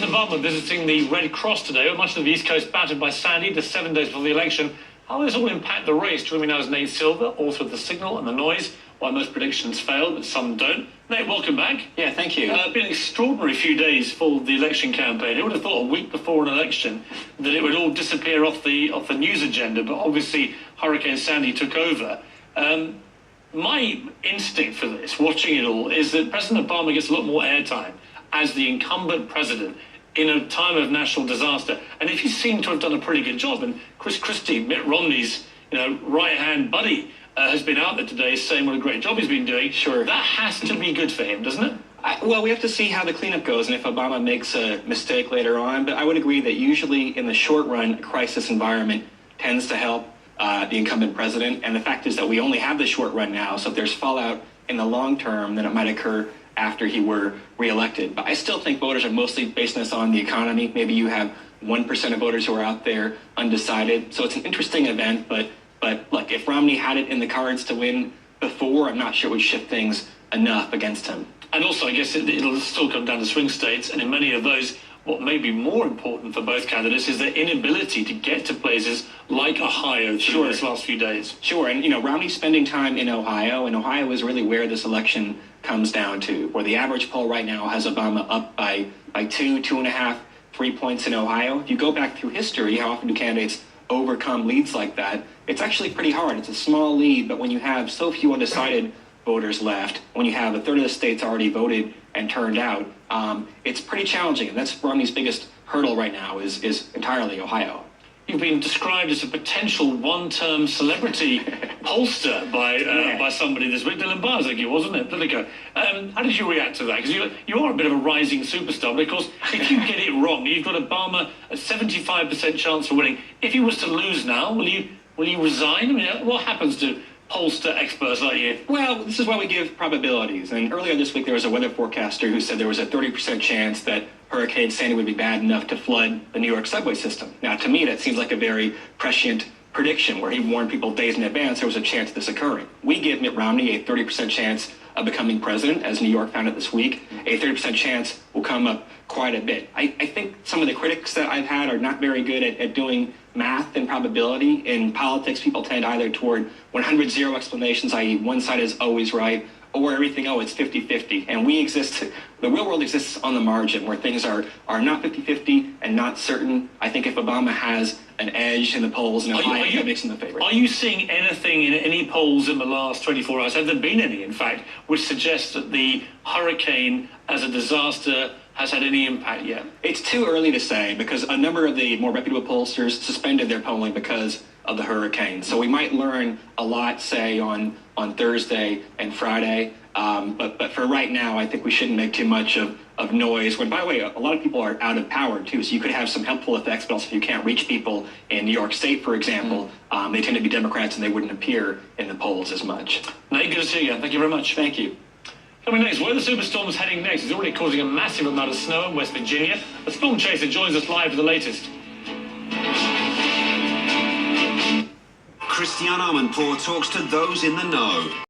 President Obama visiting the Red Cross today, with much of the East Coast battered by Sandy just 7 days before the election. How will this all impact the race? Joining me now is Nate Silver, author of The Signal and the Noise, why most predictions fail, but some don't. Nate, welcome back. Yeah, thank you. Been an extraordinary few days for the election campaign. Who would have thought a week before an election that it would all disappear off the news agenda, but obviously Hurricane Sandy took over. My instinct for this, watching it all, is that President Obama gets a lot more airtime as the incumbent president in a time of national disaster. And if he seemed to have done a pretty good job, and Chris Christie, Mitt Romney's right-hand buddy, has been out there today saying what a great job he's been doing, sure, that has to be good for him, doesn't it? Well, we have to see how the cleanup goes and if Obama makes a mistake later on. But I would agree that usually in the short run, a crisis environment tends to help the incumbent president. And the fact is that we only have the short run now. So if there's fallout in the long term, then it might occur after he were reelected. But I still think voters are mostly basing this on the economy. Maybe you have 1% of voters who are out there undecided. So it's an interesting event. But look, if Romney had it in the cards to win before, I'm not sure it would shift things enough against him. And also, I guess it'll still come down to swing states. And in many of those, what may be more important for both candidates is their inability to get to places like Ohio through this last few days. Sure. And, Romney's spending time in Ohio, and Ohio is really where this election comes down to, where the average poll right now has Obama up by 2.5, 3 points in Ohio. If you go back through history, how often do candidates overcome leads like that? It's actually pretty hard. It's a small lead, but when you have so few undecided voters left, when you have a third of the states already voted and turned out, it's pretty challenging. And that's Romney's biggest hurdle right now is entirely Ohio. You've been described as a potential one-term celebrity pollster by somebody this week. Dylan Barrs, I think it was, wasn't it? Politico. How did you react to that? Because you are a bit of a rising superstar. But of course, if you get it wrong, you've got Obama a 75% chance of winning. If he was to lose now, will you resign? I mean, what happens to pollster experts like you? Well, this is why we give probabilities. And earlier this week, there was a weather forecaster who said there was a 30% chance that Hurricane Sandy would be bad enough to flood the New York subway system. Now, to me, that seems like a very prescient prediction where he warned people days in advance there was a chance of this occurring. We give Mitt Romney a 30% chance of becoming president, as New York found it this week. A 30% chance will come up quite a bit. I think some of the critics that I've had are not very good at doing math and probability. In politics, people tend either toward 100-0 explanations, i.e. one side is always right, or everything, it's 50-50. And the real world exists on the margin where things are not 50-50 and not certain. I think if Obama has an edge in the polls in Ohio, that makes him the favorite. Are you seeing anything in any polls in the last 24 hours, have there been any, in fact, which suggests that the hurricane as a disaster has had any impact yet? It's too early to say because a number of the more reputable pollsters suspended their polling because of the hurricane. So we might learn a lot, say, on Thursday and Friday. But for right now, I think we shouldn't make too much of noise. When, by the way, a lot of people are out of power, too. So you could have some helpful effects, but also if you can't reach people in New York State, for example, they tend to be Democrats and they wouldn't appear in the polls as much. Nate, good to see you again. Thank you very much. Thank you. Coming next, where the superstorm is heading next is already causing a massive amount of snow in West Virginia. The storm chaser joins us live for the latest. Christiane Amanpour talks to those in the know.